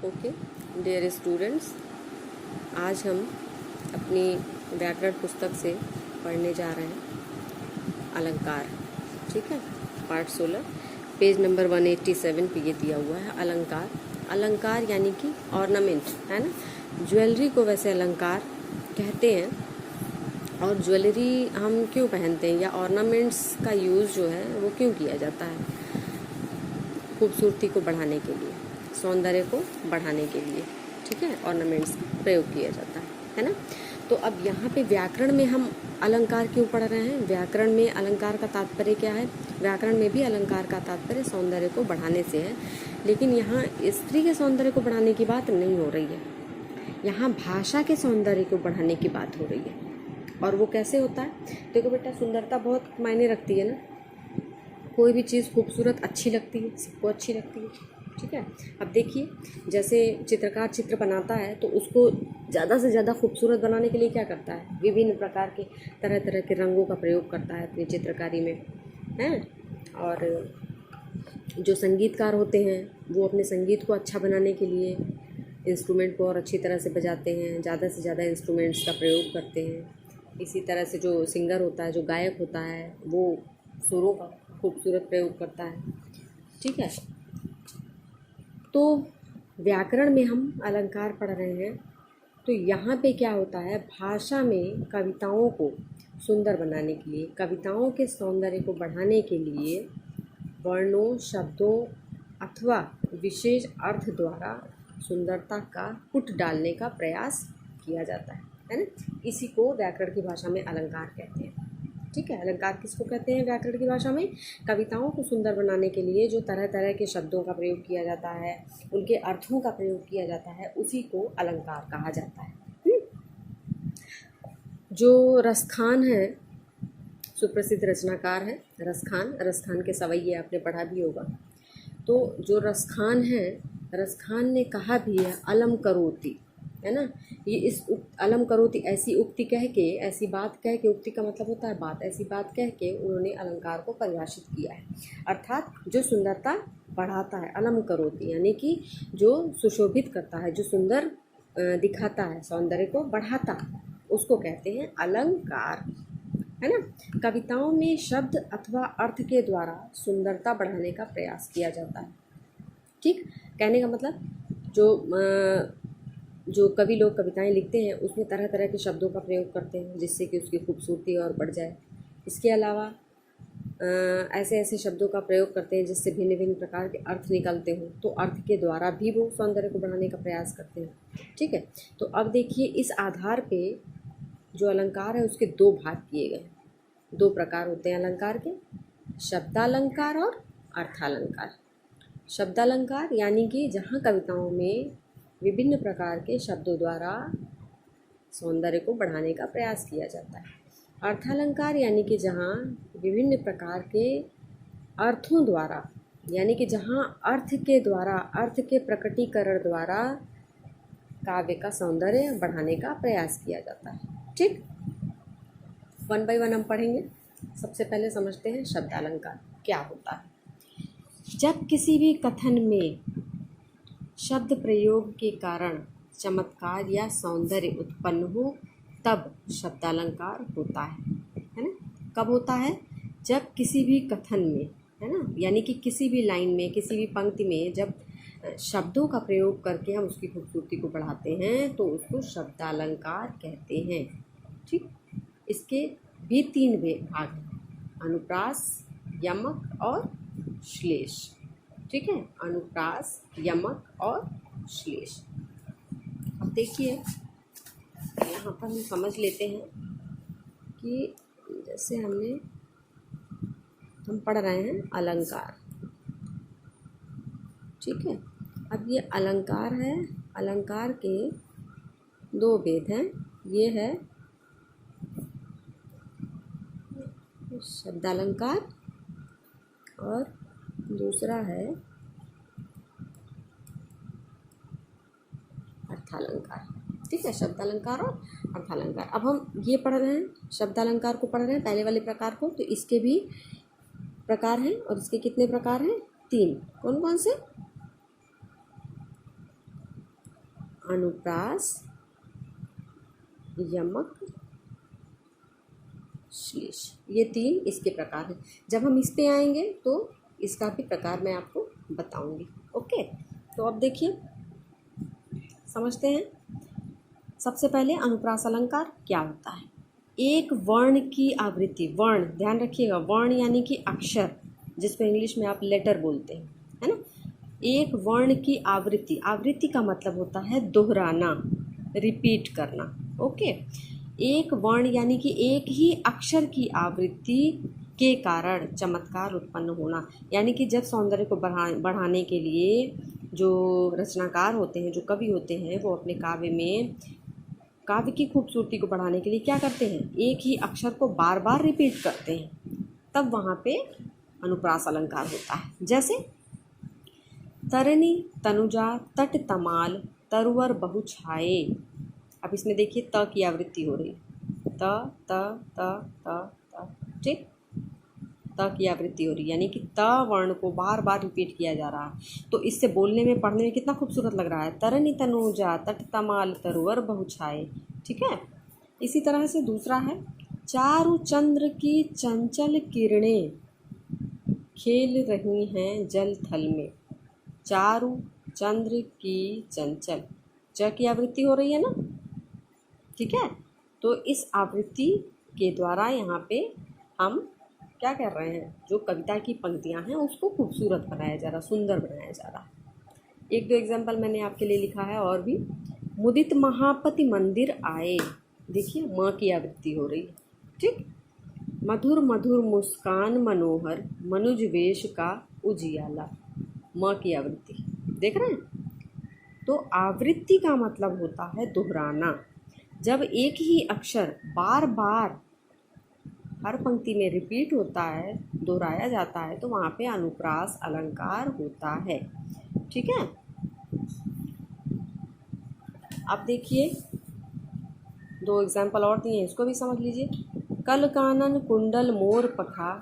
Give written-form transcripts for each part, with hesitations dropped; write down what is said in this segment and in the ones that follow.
Okay dear students, आज हम अपनी व्याकरण पुस्तक से पढ़ने जा रहे हैं अलंकार। ठीक है, पार्ट 16 पेज नंबर 187 पे ये दिया हुआ है अलंकार। अलंकार यानी कि ऑर्नामेंट है ना। ज्वेलरी को वैसे अलंकार कहते हैं, और ज्वेलरी हम क्यों पहनते हैं या ऑर्नामेंट्स का यूज़ जो है वो क्यों किया जाता है? खूबसूरती को बढ़ाने के लिए, सौंदर्य को बढ़ाने के लिए, ठीक है, ऑर्नामेंट्स का प्रयोग किया जाता है ना। तो अब यहाँ पे व्याकरण में हम अलंकार क्यों पढ़ रहे हैं? व्याकरण में अलंकार का तात्पर्य क्या है? व्याकरण में भी अलंकार का तात्पर्य सौंदर्य को बढ़ाने से है, लेकिन यहाँ स्त्री के सौंदर्य को बढ़ाने की बात नहीं हो रही है। यहाँ भाषा के सौंदर्य को बढ़ाने की बात हो रही है। और वो कैसे होता है? देखो बेटा, सुंदरता बहुत मायने रखती है ना। कोई भी चीज़ खूबसूरत अच्छी लगती है, सबको अच्छी लगती है। ठीक है, अब देखिए, जैसे चित्रकार चित्र बनाता है तो उसको ज़्यादा से ज़्यादा खूबसूरत बनाने के लिए क्या करता है? विभिन्न प्रकार के तरह तरह के रंगों का प्रयोग करता है अपनी चित्रकारी में, हैं। और जो संगीतकार होते हैं वो अपने संगीत को अच्छा बनाने के लिए इंस्ट्रूमेंट को और अच्छी तरह से बजाते हैं, ज़्यादा से ज़्यादा इंस्ट्रूमेंट्स का प्रयोग करते हैं। इसी तरह से जो सिंगर होता है, जो गायक होता है, वो सुरों का खूबसूरत प्रयोग करता है। ठीक है, तो व्याकरण में हम अलंकार पढ़ रहे हैं, तो यहाँ पे क्या होता है? भाषा में कविताओं को सुंदर बनाने के लिए, कविताओं के सौंदर्य को बढ़ाने के लिए वर्णों, शब्दों अथवा विशेष अर्थ द्वारा सुंदरता का पुट डालने का प्रयास किया जाता है ना। इसी को व्याकरण की भाषा में अलंकार कहते हैं। ठीक है, अलंकार किसको कहते हैं व्याकरण की भाषा में? कविताओं को सुंदर बनाने के लिए जो तरह तरह के शब्दों का प्रयोग किया जाता है, उनके अर्थों का प्रयोग किया जाता है, उसी को अलंकार कहा जाता है। जो रसखान है, सुप्रसिद्ध रचनाकार है रसखान के सवैये आपने पढ़ा भी होगा। तो जो रसखान है, रसखान ने कहा भी है अलम करोति, है ना। ये इस अलम करोति, ऐसी उक्ति कह के, ऐसी बात कह के, उक्ति का मतलब होता है बात, ऐसी बात कह के उन्होंने अलंकार को परिभाषित किया है। अर्थात जो सुंदरता बढ़ाता है, अलम करोति यानी कि जो सुशोभित करता है, जो सुंदर दिखाता है, सौंदर्य को बढ़ाता, उसको कहते हैं अलंकार, है ना। कविताओं में शब्द अथवा अर्थ के द्वारा सुंदरता बढ़ाने का प्रयास किया जाता है। ठीक, कहने का मतलब जो कवि लोग कविताएं लिखते हैं उसमें तरह तरह के शब्दों का प्रयोग करते हैं जिससे कि उसकी खूबसूरती और बढ़ जाए। इसके अलावा ऐसे ऐसे शब्दों का प्रयोग करते हैं जिससे भिन्न भिन्न प्रकार के अर्थ निकलते हों, तो अर्थ के द्वारा भी वो सौंदर्य को बढ़ाने का प्रयास करते हैं। ठीक है, तो अब देखिए, इस आधार पे जो अलंकार है उसके दो भाग किए गए, दो प्रकार होते हैं अलंकार के, शब्दालंकार और अर्थालंकार। शब्दालंकार यानी कि जहाँ कविताओं में विभिन्न प्रकार के शब्दों द्वारा सौंदर्य को बढ़ाने का प्रयास किया जाता है। अर्थालंकार यानी कि जहाँ विभिन्न प्रकार के अर्थों द्वारा, यानी कि जहाँ अर्थ के द्वारा, अर्थ के प्रकटीकरण द्वारा काव्य का सौंदर्य बढ़ाने का प्रयास किया जाता है। ठीक, वन बाय वन हम पढ़ेंगे। सबसे पहले समझते हैं शब्दालंकार क्या होता है। जब किसी भी कथन में शब्द प्रयोग के कारण चमत्कार या सौंदर्य उत्पन्न हो, तब शब्दालंकार होता है ना। कब होता है? जब किसी भी कथन में, है ना, यानी कि किसी भी लाइन में, किसी भी पंक्ति में जब शब्दों का प्रयोग करके हम उसकी खूबसूरती को बढ़ाते हैं तो उसको शब्दालंकार कहते हैं। ठीक, इसके भी तीन भाग हैं, अनुप्रास, यमक और श्लेष। ठीक है, अनुप्रास, यमक और श्लेष। अब देखिए, यहाँ पर हम समझ लेते हैं कि जैसे हम पढ़ रहे हैं अलंकार। ठीक है, अब ये अलंकार है, अलंकार के दो भेद हैं। ये है शब्दालंकार और दूसरा है अर्थालंकार। ठीक है, शब्दालंकार और अर्थालंकार। अब हम ये पढ़ रहे हैं, शब्दालंकार को पढ़ रहे हैं, पहले वाले प्रकार को। तो इसके भी प्रकार हैं, और इसके कितने प्रकार हैं? तीन। कौन कौन से? अनुप्रास, यमक, श्लेष, ये 3 इसके प्रकार हैं। जब हम इस पे आएंगे तो इसका भी प्रकार मैं आपको बताऊंगी। ओके, तो अब देखिए समझते हैं। सबसे पहले अनुप्रास अलंकार क्या होता है। एक वर्ण की आवृत्ति, वर्ण ध्यान रखिएगा, वर्ण यानी कि अक्षर, जिसको इंग्लिश में आप लेटर बोलते हैं, है ना। एक वर्ण की आवृत्ति, आवृत्ति का मतलब होता है दोहराना, रिपीट करना। ओके, एक वर्ण यानी कि एक ही अक्षर की आवृत्ति के कारण चमत्कार उत्पन्न होना, यानी कि जब सौंदर्य को बढ़ाने के लिए जो रचनाकार होते हैं, जो कवि होते हैं, वो अपने काव्य में काव्य की खूबसूरती को बढ़ाने के लिए क्या करते हैं, एक ही अक्षर को बार बार रिपीट करते हैं, तब वहाँ पे अनुप्रास अलंकार होता है। जैसे तरनी तनुजा तट तमाल तरुवर बहु छाए। अब इसमें देखिए त की आवृत्ति हो रही, त त त त त, ठीक, त की आवृत्ति हो रही, यानी कि त वर्ण को बार बार रिपीट किया जा रहा है। तो इससे बोलने में, पढ़ने में कितना खूबसूरत लग रहा है, तरनी तनुजा तट तमाल तरुवर बहु छाए। ठीक है, इसी तरह से दूसरा है चारु चंद्र की चंचल किरणें खेल रही हैं जल थल में। चारु चंद्र की चंचल, च की आवृत्ति हो रही है ना, ठीक है। तो इस आवृत्ति के द्वारा यहाँ पे हम क्या कर रहे हैं, जो कविता की पंक्तियाँ हैं उसको खूबसूरत बनाया जा रहा, सुंदर बनाया जा रहा। एक दो एग्जाम्पल मैंने आपके लिए लिखा है और भी। मुदित महापति मंदिर आए, देखिए म की आवृत्ति हो रही है, ठीक। मधुर मधुर मुस्कान मनोहर मनुज वेश का उजियाला, म की आवृत्ति, देख रहे हैं। तो आवृत्ति का मतलब होता है दोहराना। जब एक ही अक्षर बार बार हर पंक्ति में रिपीट होता है, दोहराया जाता है, तो वहाँ पे अनुप्रास अलंकार होता है, ठीक है। अब देखिए 2 एग्जाम्पल और दिए हैं, इसको भी समझ लीजिए। कल कानन कुंडल मोर पखा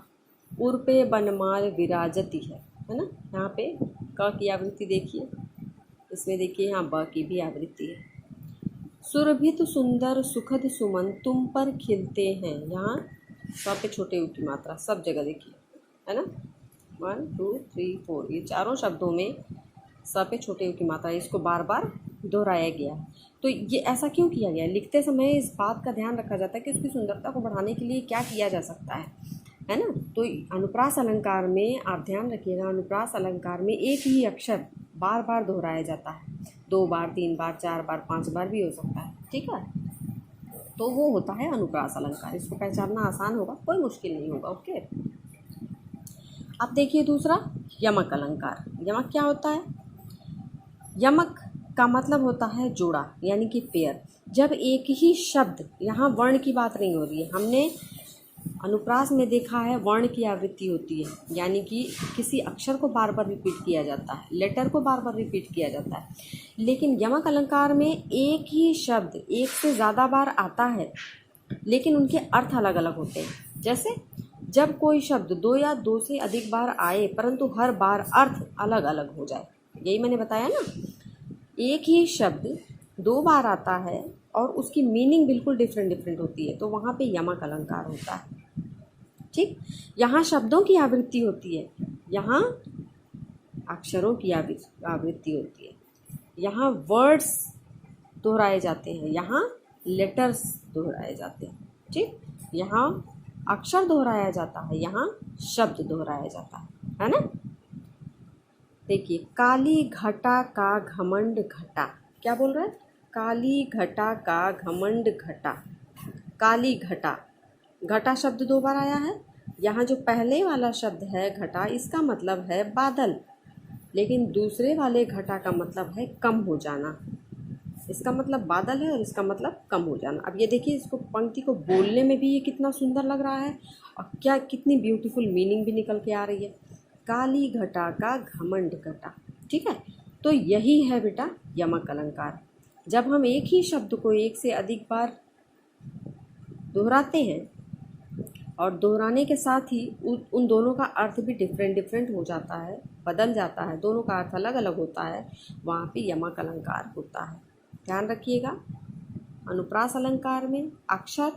उर्पे बनमाल विराजती है ना। यहाँ पे क की आवृत्ति देखिए, इसमें देखिए यहाँ ब की भी आवृत्ति है। सुरभित सुंदर सुखद सुमन तुम पर खिलते हैं, यहाँ स पे छोटे ऊ की मात्रा सब जगह देखिए, है ना। 1 2 3 4, ये चारों शब्दों में स पे छोटे ऊ की मात्रा, इसको बार बार दोहराया गया। तो ये ऐसा क्यों किया गया, लिखते समय इस बात का ध्यान रखा जाता है कि उसकी सुंदरता को बढ़ाने के लिए क्या किया जा सकता है ना। तो अनुप्रास अलंकार में आप ध्यान रखिएगा, अनुप्रास अलंकार में एक ही अक्षर बार बार दोहराया जाता है, 2 बार 3 बार 4 बार 5 बार भी हो सकता है, ठीक है। तो वो होता है अनुप्रास अलंकार, इसको पहचानना आसान होगा, कोई मुश्किल नहीं होगा। ओके, अब देखिए दूसरा यमक अलंकार। यमक क्या होता है, यमक का मतलब होता है जोड़ा, यानी कि पेयर। जब एक ही शब्द, यहाँ वर्ण की बात नहीं हो रही है, हमने अनुप्रास में देखा है वर्ण की आवृत्ति होती है, यानी कि किसी अक्षर को बार बार रिपीट किया जाता है, लेटर को बार बार रिपीट किया जाता है। लेकिन यमक अलंकार में एक ही शब्द एक से ज़्यादा बार आता है, लेकिन उनके अर्थ अलग अलग होते हैं। जैसे जब कोई शब्द 2 या 2 से अधिक बार आए परंतु हर बार अर्थ अलग अलग हो जाए, यही मैंने बताया ना। एक ही शब्द 2 बार आता है और उसकी मीनिंग बिल्कुल डिफरेंट होती है, तो वहाँ पे यमक अलंकार होता है, ठीक। यहाँ शब्दों की आवृत्ति होती है, यहाँ अक्षरों की आवृत्ति होती है, यहाँ वर्ड्स दोहराए जाते हैं, यहाँ लेटर्स दोहराए जाते हैं, ठीक। यहाँ अक्षर दोहराया जाता है, यहाँ शब्द दोहराया जाता है ना। देखिए काली घटा का घमंड घटा, क्या बोल रहा है, काली घटा का घमंड घटा। काली घटा, घटा शब्द 2 बार आया है। यहाँ जो पहले वाला शब्द है घटा, इसका मतलब है बादल, लेकिन दूसरे वाले घटा का मतलब है कम हो जाना। इसका मतलब बादल है और इसका मतलब कम हो जाना। अब ये देखिए, इसको पंक्ति को बोलने में भी ये कितना सुंदर लग रहा है और क्या कितनी ब्यूटीफुल मीनिंग भी निकल के आ रही है। काली घटा का घमंड घटा, ठीक है। तो यही है बेटा यमक अलंकार। जब हम एक ही शब्द को एक से अधिक बार दोहराते हैं और दोहराने के साथ ही उन दोनों का अर्थ भी डिफरेंट हो जाता है, बदल जाता है, दोनों का अर्थ अलग अलग होता है, वहाँ पे यमक अलंकार होता है, ध्यान रखिएगा। अनुप्रास अलंकार में अक्षर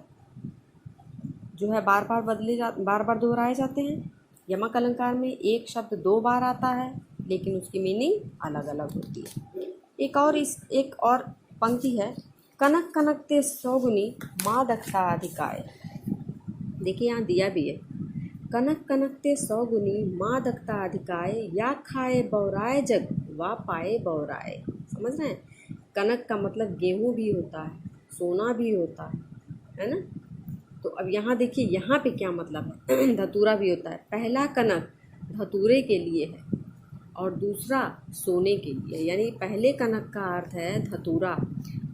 जो है बार बार दोहराए जाते हैं। यमक अलंकार में एक शब्द 2 बार आता है लेकिन उसकी मीनिंग अलग अलग होती है। एक और पंक्ति है, कनक कनकते सौगुनी माँ दक्षता अधिकाय। देखिए यहाँ दिया भी है, कनक कनकते सौगुनी माँ दक्षता अधिकाय, या खाए बौराए जग वा पाए बौराए। समझ रहे हैं? कनक का मतलब गेहूँ भी होता है, सोना भी होता है ना। तो अब यहाँ देखिए यहाँ पे क्या मतलब है धतूरा भी होता है। पहला कनक धतूरे के लिए है और दूसरा सोने के लिए, यानी पहले कनक का अर्थ है धतूरा,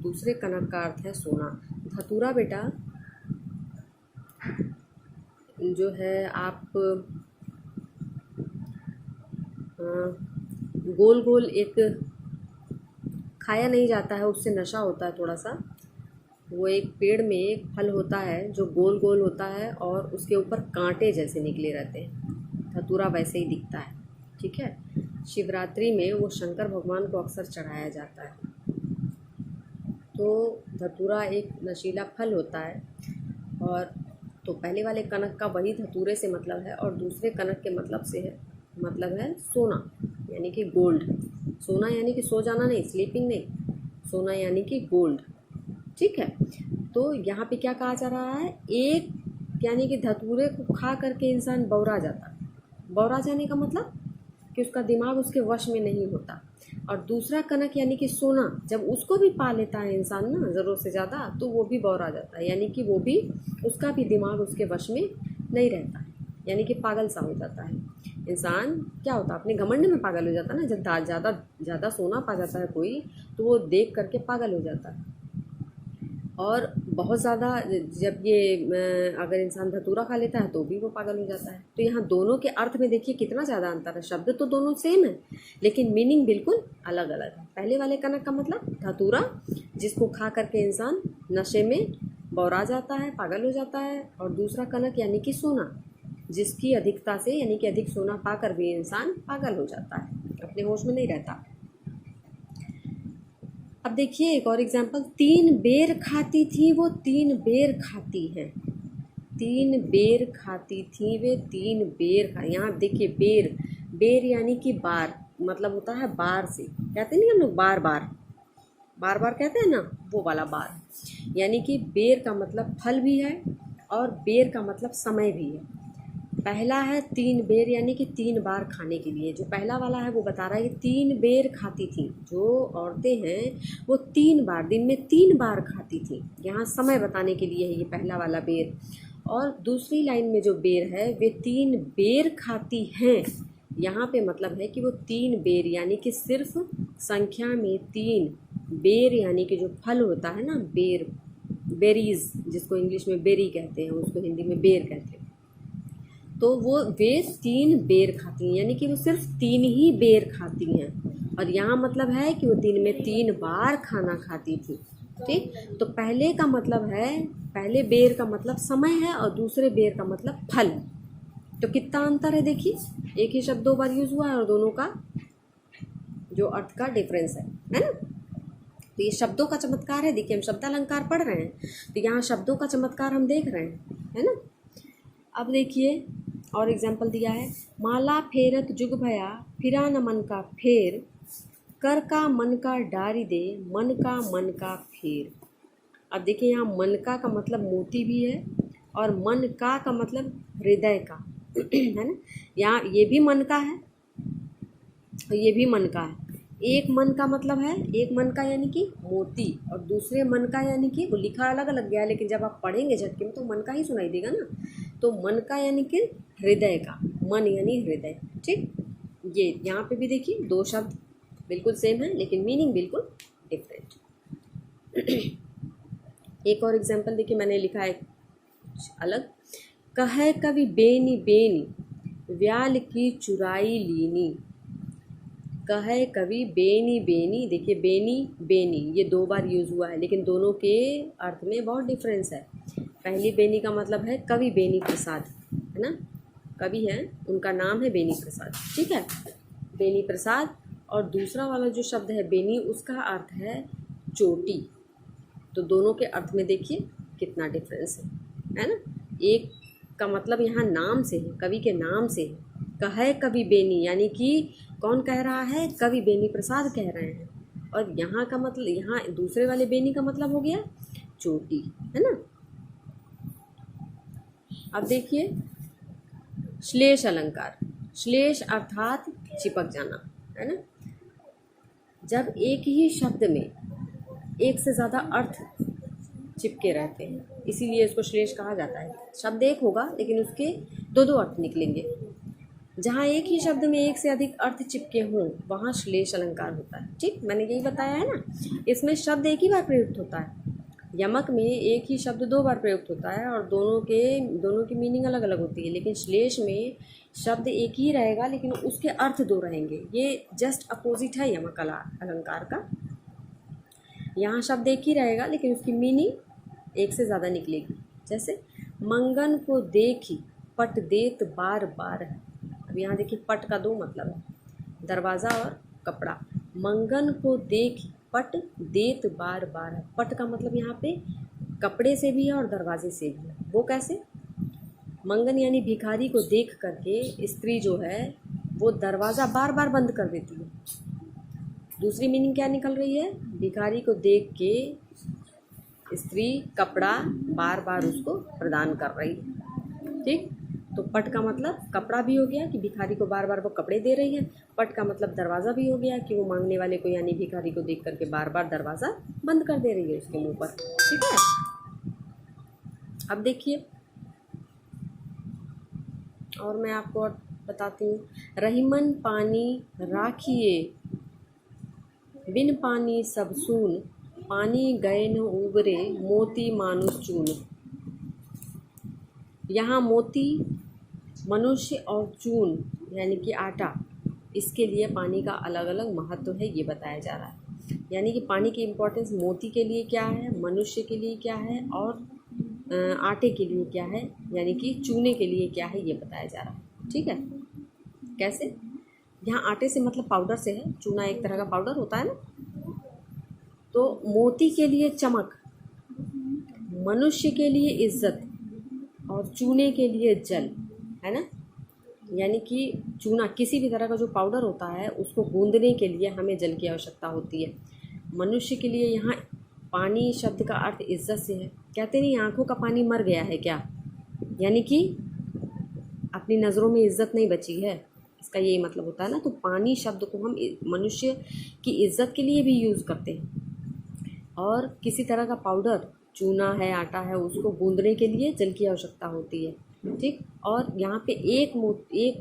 दूसरे कनक का अर्थ है सोना। धतूरा बेटा जो है आप गोल गोल एक खाया नहीं जाता है, उससे नशा होता है थोड़ा सा। वो एक पेड़ में एक फल होता है जो गोल गोल होता है और उसके ऊपर कांटे जैसे निकले रहते हैं। धतूरा वैसे ही दिखता है, ठीक है। शिवरात्रि में वो शंकर भगवान को अक्सर चढ़ाया जाता है। तो धतूरा एक नशीला फल होता है। और तो पहले वाले कनक का वही धतूरे से मतलब है और दूसरे कनक के मतलब है सोना, यानी कि गोल्ड। सोना यानी कि सो जाना नहीं, स्लीपिंग नहीं, सोना यानी कि गोल्ड, ठीक है। तो यहाँ पे क्या कहा जा रहा है, एक यानी कि धतूरे को खा करके इंसान बौरा जाता है। बौरा जाने का मतलब कि उसका दिमाग उसके वश में नहीं होता। और दूसरा कनक यानी कि सोना, जब उसको भी पा लेता है इंसान ना ज़रूरत से ज़्यादा, तो वो भी बौरा जाता है, यानी कि वो भी उसका भी दिमाग उसके वश में नहीं रहता है, यानी कि पागल सा हो जाता है इंसान। क्या होता है, अपने घमंड में पागल हो जाता है ना। जब ज़्यादा सोना पा जाता है कोई, तो वो देख करके पागल हो जाता है। और बहुत ज़्यादा जब ये अगर इंसान धतूरा खा लेता है तो भी वो पागल हो जाता है। तो यहाँ दोनों के अर्थ में देखिए कितना ज़्यादा अंतर है। शब्द तो दोनों सेम है लेकिन मीनिंग बिल्कुल अलग अलग है। पहले वाले कनक का मतलब धतूरा, जिसको खा करके इंसान नशे में बौरा जाता है, पागल हो जाता है। और दूसरा कनक यानी कि सोना, जिसकी अधिकता से यानी कि अधिक सोना पाकर भी इंसान पागल हो जाता है, अपने होश में नहीं रहता। अब देखिए एक और एग्जाम्पल, 3 बेर खाती थी वो 3 बेर खाती हैं। 3 बेर खाती थी वे 3 बेर खा। यहाँ देखिए बेर यानी कि बार, मतलब होता है बार से, कहते नहीं हम लोग बार बार कहते हैं ना, वो वाला बार। यानी कि बेर का मतलब फल भी है और बेर का मतलब समय भी है। पहला है 3 बेर यानी कि 3 बार खाने के लिए। जो पहला वाला है वो बता रहा है कि 3 बेर खाती थी। जो औरतें हैं वो 3 बार, दिन में 3 बार खाती थी। यहाँ समय बताने के लिए है ये पहला वाला बेर। और दूसरी लाइन में जो बेर है वे 3 बेर खाती हैं। यहाँ पे मतलब है कि वो 3 बेर यानी कि सिर्फ संख्या में 3 बेर, यानी कि जो फल होता है ना, बेरीज, जिसको इंग्लिश में बेरी कहते हैं, उसको हिंदी में बेर कहते हैं। तो वे 3 बेर खाती हैं, यानी कि वो सिर्फ 3 ही बेर खाती हैं। और यहाँ मतलब है कि वो दिन में 3 बार खाना खाती थी, ठीक। तो पहले का मतलब है, पहले बेर का मतलब समय है और दूसरे बेर का मतलब फल। तो कितना अंतर है देखिए, एक ही शब्द 2 बार यूज़ हुआ है और दोनों का जो अर्थ का डिफरेंस है ना। तो ये शब्दों का चमत्कार है। देखिए हम शब्दालंकार पढ़ रहे हैं तो यहाँ शब्दों का चमत्कार हम देख रहे हैं, है ना। अब देखिए और एग्जाम्पल दिया है, माला फेरत जुग भया फिरा न मन का फेर, कर का मन का डारी दे मन का फेर। अब देखिए यहाँ मन का मतलब मोती भी है और मन का मतलब हृदय का है ना। यहाँ ये भी मन का है और ये भी मन का है। एक मन का मतलब है, एक मन का यानी कि मोती, और दूसरे मन का यानी कि वो लिखा अलग अलग गया है, लेकिन जब आप पढ़ेंगे झटके में तो मन का ही सुनाई देगा ना। तो मन का यानी कि हृदय का, मन यानी हृदय, ठीक। ये यहाँ पे भी देखिए 2 शब्द बिल्कुल सेम है लेकिन मीनिंग बिल्कुल डिफरेंट। एक और एग्जाम्पल देखिए मैंने लिखा है अलग, कहे कवि बेनी बेनी व्याल की चुराई लीनी। कहे कवि बेनी बेनी, देखिए बेनी बेनी ये 2 बार यूज़ हुआ है लेकिन दोनों के अर्थ में बहुत डिफरेंस है। पहली बेनी का मतलब है कवि बेनी प्रसाद, है ना, कवि हैं उनका नाम है बेनी प्रसाद, ठीक है, बेनी प्रसाद। और दूसरा वाला जो शब्द है बेनी, उसका अर्थ है चोटी। तो दोनों के अर्थ में देखिए कितना डिफरेंस है ना। एक का मतलब यहाँ नाम से है, कवि के नाम से है। कहे कवि बेनी, यानी कि कौन कह रहा है, कवि बेनी प्रसाद कह रहे हैं। और यहाँ का मतलब, यहाँ दूसरे वाले बेनी का मतलब हो गया चोटी, है ना। अब देखिए श्लेष अलंकार। श्लेष अर्थात चिपक जाना, है ना। जब एक ही शब्द में एक से ज़्यादा अर्थ चिपके रहते हैं, इसीलिए इसको श्लेष कहा जाता है। शब्द एक होगा लेकिन उसके दो दो अर्थ निकलेंगे। जहाँ एक ही शब्द में एक से अधिक अर्थ चिपके हों वहाँ श्लेष अलंकार होता है। ठीक, मैंने यही बताया है ना। इसमें शब्द एक ही बार प्रयुक्त होता है। यमक में एक ही शब्द दो बार प्रयुक्त होता है और दोनों की मीनिंग अलग अलग होती है। लेकिन श्लेष में शब्द एक ही रहेगा लेकिन उसके अर्थ दो रहेंगे। ये जस्ट अपोजिट है यमक अलंकार का। यहाँ शब्द एक ही रहेगा लेकिन उसकी मीनिंग एक से ज़्यादा निकलेगी। जैसे मंगन को देखी पट देत बार बार है। अब यहाँ देखिए पट का दो मतलब है, दरवाज़ा और कपड़ा। मंगन को देखी पट देत बार बार है। पट का मतलब यहाँ पे कपड़े से भी है और दरवाजे से भी है। वो कैसे? मंगन यानी भिखारी को देख करके स्त्री जो है वो दरवाज़ा बार बार बंद कर देती है। दूसरी मीनिंग क्या निकल रही है? भिखारी को देख के स्त्री कपड़ा बार बार उसको प्रदान कर रही है। ठीक, तो पट का मतलब कपड़ा भी हो गया कि भिखारी को बार बार वो कपड़े दे रही है। पट का मतलब दरवाज़ा भी हो गया कि वो मांगने वाले को यानी भिखारी को देख करके बार बार दरवाज़ा बंद कर दे रही है उसके मुंह पर। ठीक है, अब देखिए और मैं आपको और बताती हूँ। रहीमन पानी राखिए बिन पानी सब सून, पानी गए न उबरे मोती मानुष चून। यहाँ मोती, मनुष्य और चून यानी कि आटा, इसके लिए पानी का अलग अलग महत्व है ये बताया जा रहा है। यानी कि पानी की इम्पोर्टेंस मोती के लिए क्या है, मनुष्य के लिए क्या है और आटे के लिए क्या है, यानी कि चूने के लिए क्या है ये बताया जा रहा है। ठीक है, कैसे? यहाँ आटे से मतलब पाउडर से है, चूना एक तरह का पाउडर होता है ना। तो मोती के लिए चमक, मनुष्य के लिए इज्जत और चूने के लिए जल, है ना। यानी कि चूना किसी भी तरह का जो पाउडर होता है उसको गूंदने के लिए हमें जल की आवश्यकता होती है। मनुष्य के लिए यहाँ पानी शब्द का अर्थ इज्जत से है। कहते नहीं आँखों का पानी मर गया है क्या, यानी कि अपनी नज़रों में इज्जत नहीं बची है, इसका यही मतलब होता है ना। तो पानी शब्द को हम मनुष्य की इज्जत के लिए भी यूज़ करते हैं। और किसी तरह का पाउडर, चूना है, आटा है, उसको गूंदने के लिए जल की आवश्यकता होती है। ठीक, और यहाँ पे एक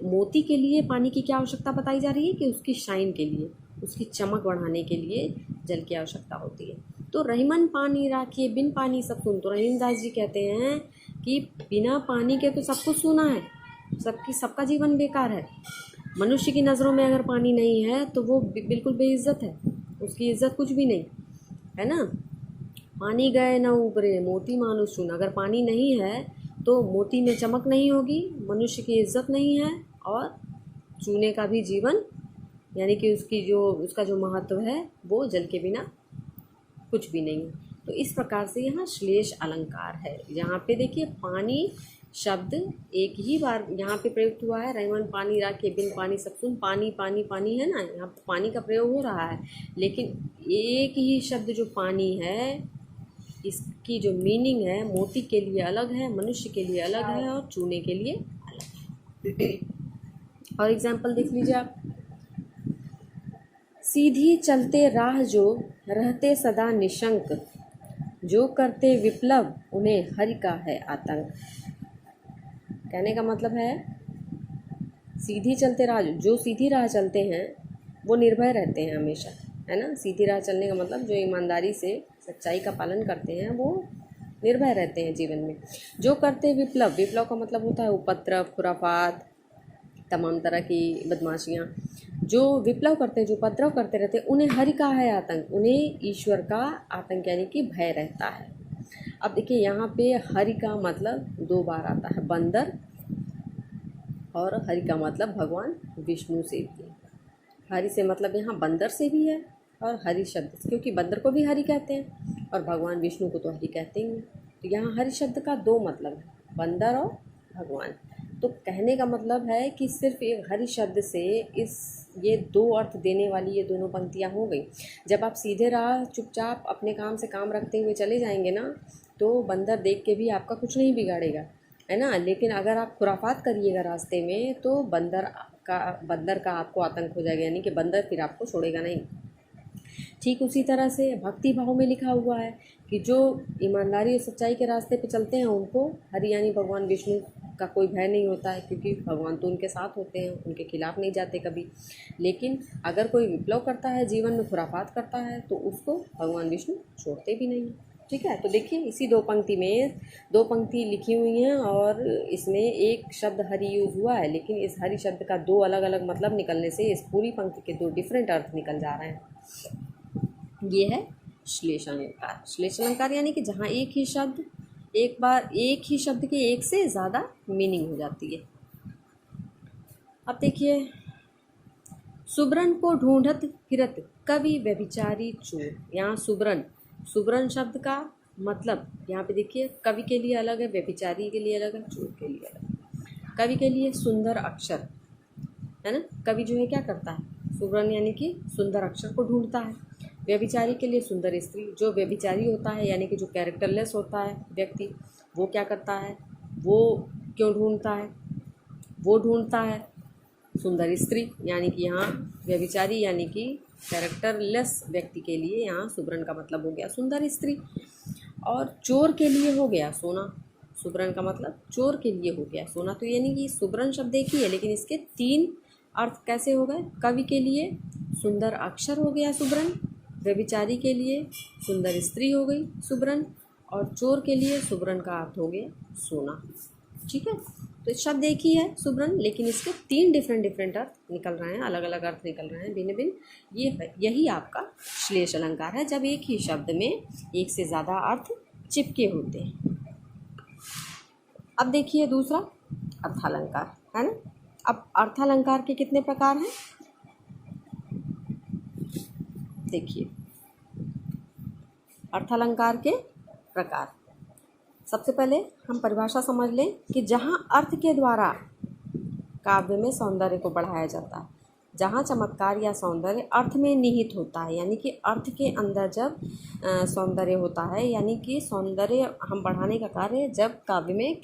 मोती के लिए पानी की क्या आवश्यकता बताई जा रही है कि उसकी शाइन के लिए, उसकी चमक बढ़ाने के लिए जल की आवश्यकता होती है। तो रहीमन पानी राखिए बिन पानी सब सून। तो रहीमदास जी कहते हैं कि बिना पानी के तो सब कुछ सूना है, सबका जीवन बेकार है। मनुष्य की नज़रों में अगर पानी नहीं है तो वो बिल्कुल बेइज्जत है, उसकी इज्जत कुछ भी नहीं है ना। पानी गए न उबरे मोती मानुष चून। अगर पानी नहीं है तो मोती में चमक नहीं होगी, मनुष्य की इज्जत नहीं है और चूने का भी जीवन यानी कि उसका जो महत्व है वो जल के बिना कुछ भी नहीं है। तो इस प्रकार से यहाँ श्लेष अलंकार है। यहाँ पे देखिए पानी शब्द एक ही बार यहाँ पे प्रयुक्त हुआ है। रहीमन पानी राखे बिन पानी सब सून। पानी पानी पानी है ना, यहाँ पे पानी का प्रयोग हो रहा है, लेकिन एक ही शब्द जो पानी है इसकी जो मीनिंग है मोती के लिए अलग है, मनुष्य के लिए अलग है और चूने के लिए अलग है। और एग्जाम्पल देख लीजिए आप। सीधी चलते राह जो रहते सदा निशंक, जो करते विप्लव उन्हें हरि का है आतंक। कहने का मतलब है सीधी चलते राह, जो सीधी राह चलते हैं वो निर्भय रहते हैं हमेशा, है ना। सीधी राह चलने का मतलब जो ईमानदारी से सच्चाई का पालन करते हैं वो निर्भय रहते हैं जीवन में। जो करते विप्लव, विप्लव का मतलब होता है उपद्रव, खुराफात, तमाम तरह की बदमाशियाँ। जो विप्लव करते हैं, जो उपद्रव करते रहते हैं, उन्हें हरि का है आतंक, उन्हें ईश्वर का आतंक यानी कि भय रहता है। अब देखिए यहाँ पे हरि का मतलब दो बार आता है, बंदर, और हरि का मतलब भगवान विष्णु से भी। हरि से मतलब यहाँ बंदर से भी है और हरि शब्द से, क्योंकि बंदर को भी हरि कहते हैं और भगवान विष्णु को तो हरि कहते ही हैं। तो यहाँ हरि शब्द का दो मतलब है, बंदर और भगवान। तो कहने का मतलब है कि सिर्फ एक हरि शब्द से ये दो अर्थ देने वाली ये दोनों पंक्तियाँ हो गई। जब आप सीधे राह चुपचाप अपने काम से काम रखते हुए चले जाएंगे ना, तो बंदर देख के भी आपका कुछ नहीं बिगाड़ेगा, है ना। लेकिन अगर आप खुराफात करिएगा रास्ते में, तो बंदर का आपको आतंक हो जाएगा, यानी कि बंदर फिर आपको छोड़ेगा नहीं। ठीक उसी तरह से भक्ति भाव में लिखा हुआ है कि जो ईमानदारी और सच्चाई के रास्ते पे चलते हैं उनको हरि यानी भगवान विष्णु का कोई भय नहीं होता है, क्योंकि भगवान तो उनके साथ होते हैं, उनके खिलाफ नहीं जाते कभी। लेकिन अगर कोई विप्लव करता है, जीवन में खुराफात करता है, तो उसको भगवान विष्णु छोड़ते भी नहीं। ठीक है, तो देखिए इसी दो पंक्ति में दो पंक्ति लिखी हुई हैं और इसमें एक शब्द हरि यूज़ हुआ है, लेकिन इस हरि शब्द का दो अलग अलग मतलब निकलने से इस पूरी पंक्ति के दो डिफरेंट अर्थ निकल जा रहे हैं। ये है श्लेष अलंकार। श्लेष अलंकार यानी कि जहाँ एक ही शब्द एक ही शब्द की एक से ज़्यादा मीनिंग हो जाती है। अब देखिए, सुब्रन को ढूंढत फिरत कवि व्यभिचारी चोर। यहाँ सुब्रन शब्द का मतलब यहाँ पे देखिए कवि के लिए अलग है, व्यभिचारी के लिए अलग है, चोर के लिए अलग। कवि के लिए सुंदर अक्षर, है ना। कवि जो है क्या करता है, सुब्रन यानी कि सुंदर अक्षर को ढूंढता है। व्यभिचारी के लिए सुंदर स्त्री, जो व्यभिचारी होता है यानी कि जो कैरेक्टरलेस होता है व्यक्ति, वो क्या करता है, वो क्यों ढूंढता है, वो ढूंढता है सुंदर स्त्री। यानी कि यहाँ व्यभिचारी यानी कि कैरेक्टरलेस व्यक्ति के लिए यहाँ सुब्रन का मतलब हो गया सुंदर स्त्री। और चोर के लिए हो गया सोना। सुब्रन का मतलब चोर के लिए हो गया सोना। तो यानी कि सुब्रन शब्द एक ही है, लेकिन इसके तीन अर्थ कैसे हो गए। कवि के लिए सुंदर अक्षर हो गया सुब्रन, व्यभिचारी के लिए सुंदर स्त्री हो गई सुब्रन, और चोर के लिए सुब्रन का अर्थ हो गया सोना। ठीक है, तो शब्द एक ही है सुब्रन, लेकिन इसके तीन डिफरेंट अर्थ निकल रहे हैं, अलग अलग अर्थ निकल रहे हैं भिन्न भिन्न। यही आपका श्लेष अलंकार है, जब एक ही शब्द में एक से ज़्यादा अर्थ चिपके होते हैं। अब देखिए दूसरा अर्थालंकार, है ना। अब अर्थालंकार के कितने प्रकार हैं, देखिए अर्थालंकार के प्रकार। सबसे पहले हम परिभाषा समझ लें कि जहाँ अर्थ के द्वारा काव्य में सौंदर्य को बढ़ाया जाता है, जहाँ चमत्कार या सौंदर्य अर्थ में निहित होता है, यानी कि अर्थ के अंदर जब सौंदर्य होता है, यानी कि सौंदर्य हम बढ़ाने का कार्य जब काव्य में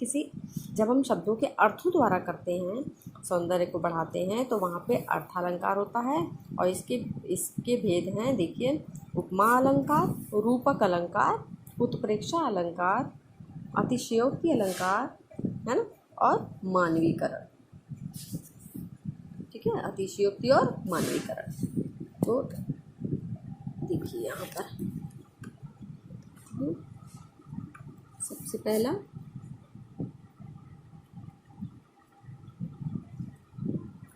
जब हम शब्दों के अर्थों द्वारा करते हैं, सौंदर्य को बढ़ाते हैं, तो वहाँ पे अर्थालंकार होता है। और इसके भेद हैं, देखिए उपमा अलंकार, रूपक अलंकार, उत्प्रेक्षा अलंकार, अतिशयोक्ति अलंकार, है ना, और मानवीकरण। ठीक है, अतिशयोक्ति और मानवीकरण। तो देखिए यहाँ पर सबसे पहला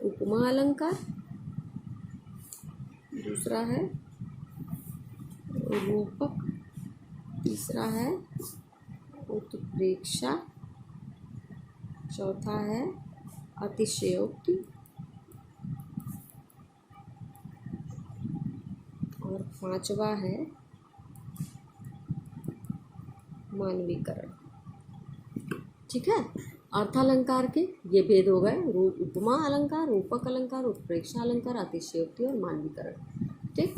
उपमा अलंकार, दूसरा है रूपक, तीसरा है उत्प्रेक्षा, चौथा है अतिशयोक्ति, और पांचवा है मानवीकरण। ठीक है, अर्थालंकार के ये भेद हो गए, उपमा अलंकार, रूपक अलंकार, उत्प्रेक्षा अलंकार, अतिशयोक्ति और मानवीकरण। ठीक,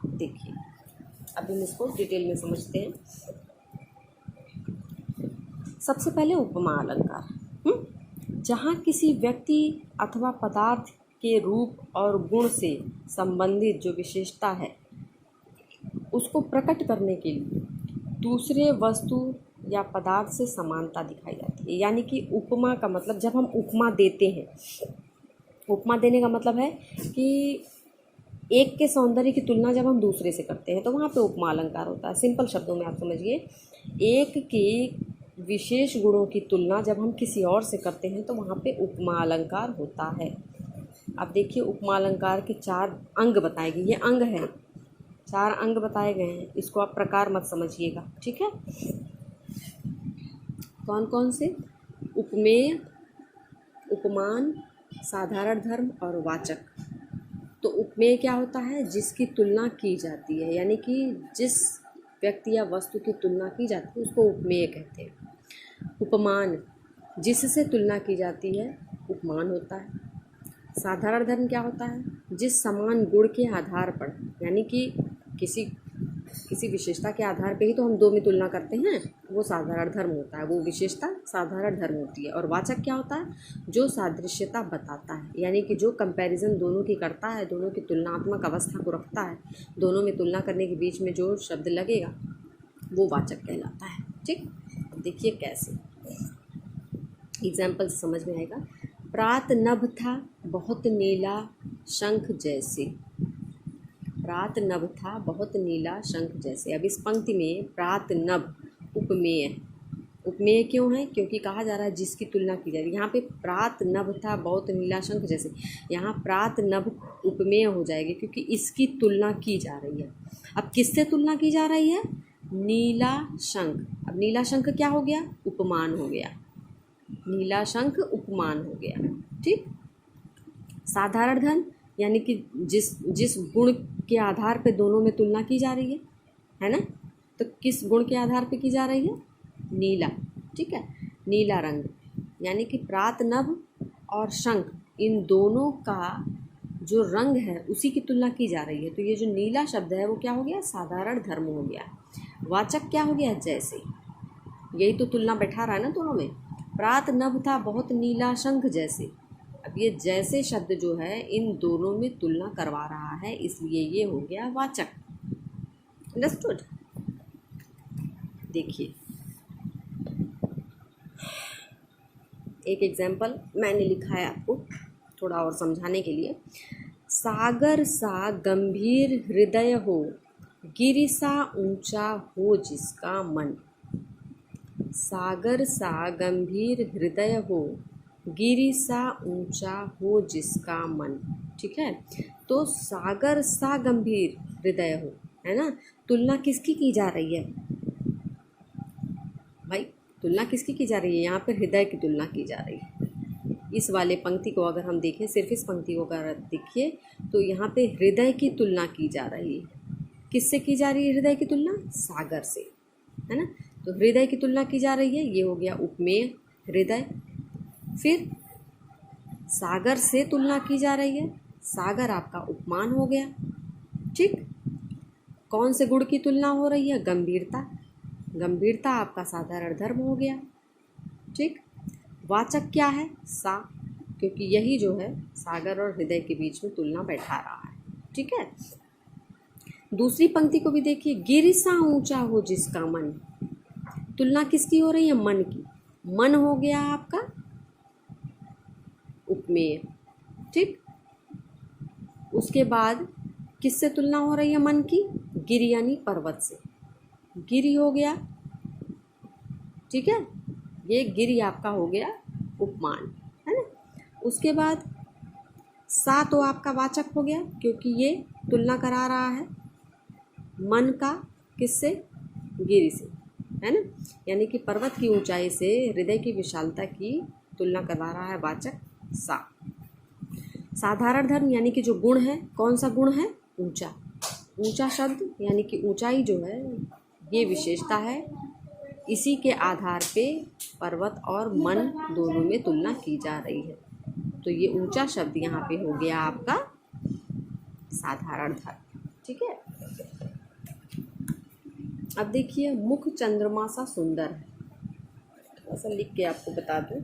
देखिए अब हम इसको डिटेल में समझते हैं। सबसे पहले उपमा अलंकार, जहाँ किसी व्यक्ति अथवा पदार्थ के रूप और गुण से संबंधित जो विशेषता है उसको प्रकट करने के लिए दूसरे वस्तु या पदार्थ से समानता दिखाई जाती है। यानी कि उपमा का मतलब, जब हम उपमा देते हैं, उपमा देने का मतलब है कि एक के सौंदर्य की तुलना जब हम दूसरे से करते हैं तो वहाँ पे उपमा अलंकार होता है। सिंपल शब्दों में आप समझिए, एक के विशेष गुणों की तुलना जब हम किसी और से करते हैं तो वहाँ पे उपमा अलंकार होता है। अब देखिए उपमा अलंकार के 4 अंग बताए गए, ये अंग है, 4 अंग बताए गए हैं, इसको आप प्रकार मत समझिएगा। ठीक है, कौन कौन से, उपमेय, उपमान, साधारण धर्म और वाचक। तो उपमेय क्या होता है? जिसकी तुलना की जाती है, यानी कि जिस व्यक्ति या वस्तु की तुलना की जाती है उसको उपमेय कहते हैं। उपमान, जिससे तुलना की जाती है उपमान होता है। साधारण धर्म क्या होता है? जिस समान गुण के आधार पर, यानी कि किसी किसी विशेषता के आधार पे ही तो हम दो में तुलना करते हैं, वो साधारण धर्म होता है, वो विशेषता साधारण धर्म होती है। और वाचक क्या होता है? जो सादृश्यता बताता है, यानी कि जो कंपैरिजन दोनों की करता है, दोनों की तुलनात्मक अवस्था को रखता है, दोनों में तुलना करने के बीच में जो शब्द लगेगा वो वाचक कहलाता है। ठीक, अब देखिए कैसे, एग्जाम्पल समझ में आएगा। प्रात नभ था बहुत नीला शंख जैसे। प्रात नभ था बहुत नीला शंख जैसे। अब इस पंक्ति में प्रात नभ उपमेय है। उपमेय क्यों है? क्योंकि कहा जा रहा है जिसकी तुलना की जा रही है। यहाँ पे प्रात नभ था बहुत नीला शंख जैसे, यहाँ प्रात नभ उपमेय हो जाएगी क्योंकि इसकी तुलना की जा रही है। अब किससे तुलना की जा रही है? नीला शंख। अब नीला शंख क्या हो गया? उपमान हो गया। नीला शंख उपमान हो गया। ठीक, साधारण धर्म यानी कि जिस गुण के आधार पे दोनों में तुलना की जा रही है ना? तो किस गुण के आधार पे की जा रही है? नीला। ठीक है, नीला रंग, यानी कि प्रात नभ और शंख, इन दोनों का जो रंग है उसी की तुलना की जा रही है। तो ये जो नीला शब्द है वो क्या हो गया? साधारण धर्म हो गया। वाचक क्या हो गया? जैसे। यही तो तुलना बैठा रहा है ना दोनों में। प्रात नभ था बहुत नीला शंख जैसे। अब ये जैसे शब्द जो है इन दोनों में तुलना करवा रहा है, इसलिए ये हो गया वाचक। अंडरस्टूड? देखिए एक एग्जाम्पल मैंने लिखा है आपको थोड़ा और समझाने के लिए। सागर सा गंभीर हृदय हो, गिरि सा ऊंचा हो जिसका मन। सागर सा गंभीर हृदय हो, गिरि सा ऊंचा हो जिसका मन। ठीक है, तो सागर सा गंभीर हृदय हो, है ना? तुलना किसकी की जा रही है भाई? तुलना किसकी की जा रही है? यहाँ पर हृदय की तुलना की जा रही है। इस वाले पंक्ति को अगर हम देखें, सिर्फ इस पंक्ति को अगर देखिए तो यहाँ पे हृदय की तुलना की जा रही है। किससे की जा रही है हृदय की तुलना? सागर से, है ना? तो हृदय की तुलना की जा रही है, ये हो गया उपमेय हृदय। फिर सागर से तुलना की जा रही है, सागर आपका उपमान हो गया। ठीक, कौन से गुण की तुलना हो रही है? गंभीरता। गंभीरता आपका साधारण धर्म हो गया। ठीक, वाचक क्या है? सा, क्योंकि यही जो है सागर और हृदय के बीच में तुलना बैठा रहा है। ठीक है, दूसरी पंक्ति को भी देखिए। गिरि सा ऊंचा हो जिसका मन। तुलना किसकी हो रही है? मन की। मन हो गया आपका उपमेय। ठीक, उसके बाद किससे तुलना हो रही है मन की? गिरि यानी पर्वत से। गिरि हो गया। ठीक है, ये गिरि आपका हो गया उपमान, है ना? उसके बाद सा तो आपका वाचक हो गया क्योंकि ये तुलना करा रहा है मन का किससे? गिरि से, है ना? यानी कि पर्वत की ऊंचाई से हृदय की विशालता की तुलना करवा रहा है वाचक सा। साधारण धर्म यानी कि जो गुण है, कौन सा गुण है? ऊंचा। ऊंचा शब्द यानी कि ऊंचाई जो है ये विशेषता है, इसी के आधार पे पर्वत और मन दोनों में तुलना की जा रही है। तो ये ऊंचा शब्द यहाँ पे हो गया आपका साधारण धर्म। ठीक है, अब देखिए मुख चंद्रमा सा सुंदर है। थोड़ा सा लिख के आपको बता दूं।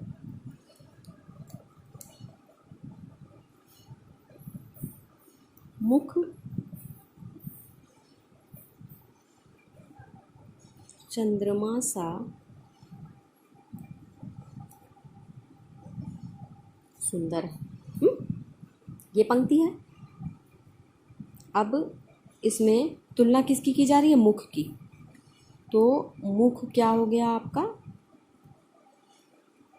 मुख चंद्रमा सा सुंदर है। ये पंक्ति है। अब इसमें तुलना किसकी की जा रही है? मुख की। तो मुख क्या हो गया आपका?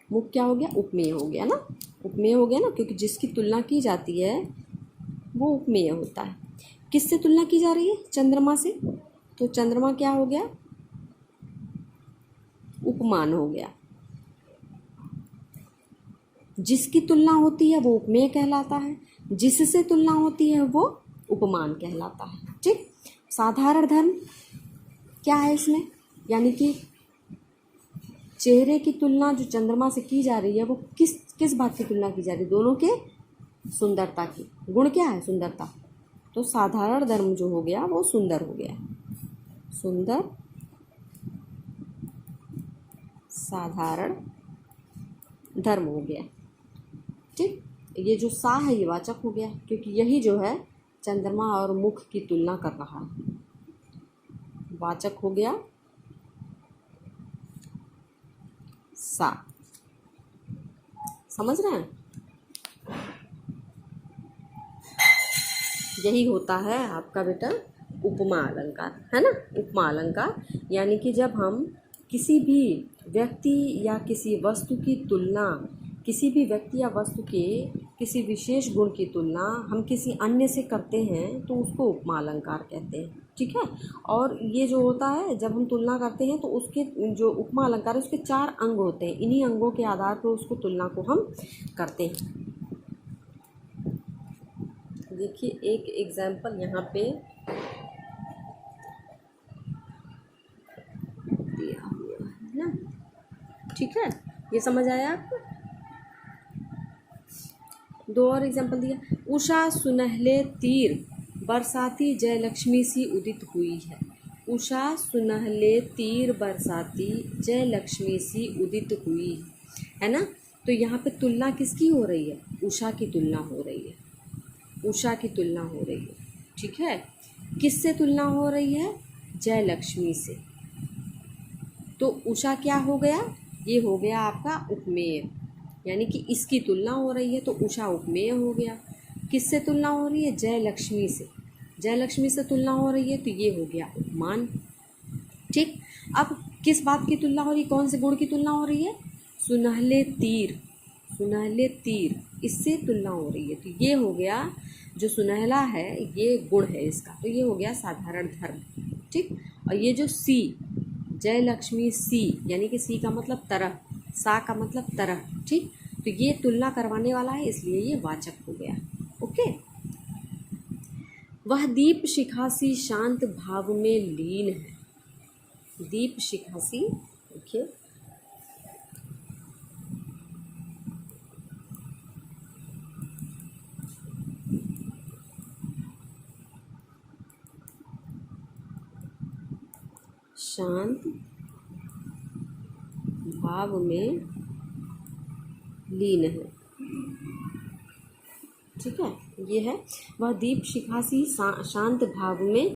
मुख क्या हो गया? उपमेय हो गया ना? उपमेय हो गया ना, क्योंकि जिसकी तुलना की जाती है वो उपमेय होता है। किससे तुलना की जा रही है? चंद्रमा से। तो चंद्रमा क्या हो गया? उपमान हो गया। जिसकी तुलना होती है वो उपमेय कहलाता है। जिससे तुलना होती है वो उपमान कहलाता है। ठीक, साधारण धर्म क्या है इसमें, यानी कि चेहरे की तुलना जो चंद्रमा से की जा रही है वो किस किस बात की तुलना की जा रही है, दोनों के सुंदरता की। गुण क्या है, सुंदरता। तो साधारण धर्म जो हो गया वो सुंदर हो गया, सुंदर साधारण धर्म हो गया। ठीक, ये जो सा है ये वाचक हो गया, क्योंकि यही जो है चंद्रमा और मुख की तुलना कर रहा है, वाचक हो गया सा। समझ रहे हैं, यही होता है आपका बेटा उपमा अलंकार, है ना। उपमा अलंकार यानी कि जब हम किसी भी व्यक्ति या किसी वस्तु की तुलना, किसी भी व्यक्ति या वस्तु के किसी विशेष गुण की तुलना हम किसी अन्य से करते हैं तो उसको उपमा अलंकार कहते हैं। ठीक है, और ये जो होता है जब हम तुलना करते हैं तो उसके जो उपमा अलंकार है उसके 4 अंग होते हैं, इन्हीं अंगों के आधार पर उसको तुलना को हम करते हैं। देखिए एक एग्जाम्पल यहाँ पे दिया हुआ है ना। ठीक है, ये समझ आया आपको। 2 और एग्जाम्पल दिया। उषा सुनहले तीर बरसाती जयलक्ष्मी सी उदित हुई है। उषा सुनहले तीर बरसाती जयलक्ष्मी सी उदित हुई है ना। तो यहाँ पे तुलना किसकी हो रही है, उषा की तुलना हो रही है, उषा की तुलना हो रही है। ठीक है, किससे तुलना हो रही है, जयलक्ष्मी से। तो उषा क्या हो गया, ये हो गया आपका उपमेय, यानी कि इसकी तुलना हो रही है तो उषा उपमेय हो गया। किससे तुलना हो रही है, जयलक्ष्मी से। जयलक्ष्मी से तुलना हो रही है तो ये हो गया उपमान। ठीक, अब किस बात की तुलना हो रही है, कौन से गुण की तुलना हो रही है, सुनहले तीर, सुनहले तीर, इससे तुलना हो रही है। तो ये हो गया जो सुनहला है ये गुण है इसका, तो ये हो गया साधारण धर्म। ठीक, और ये जो सी, जयलक्ष्मी सी, यानी कि सी का मतलब तरह, सा का मतलब तरह। ठीक, तो ये तुलना करवाने वाला है इसलिए ये वाचक हो गया। ओके, वह दीप शिखासी शांत भाव में लीन है। दीप शिखासी, देखिए शांत भाव में लीन है। ठीक है, ये है वह दीप शिखासी शांत भाव में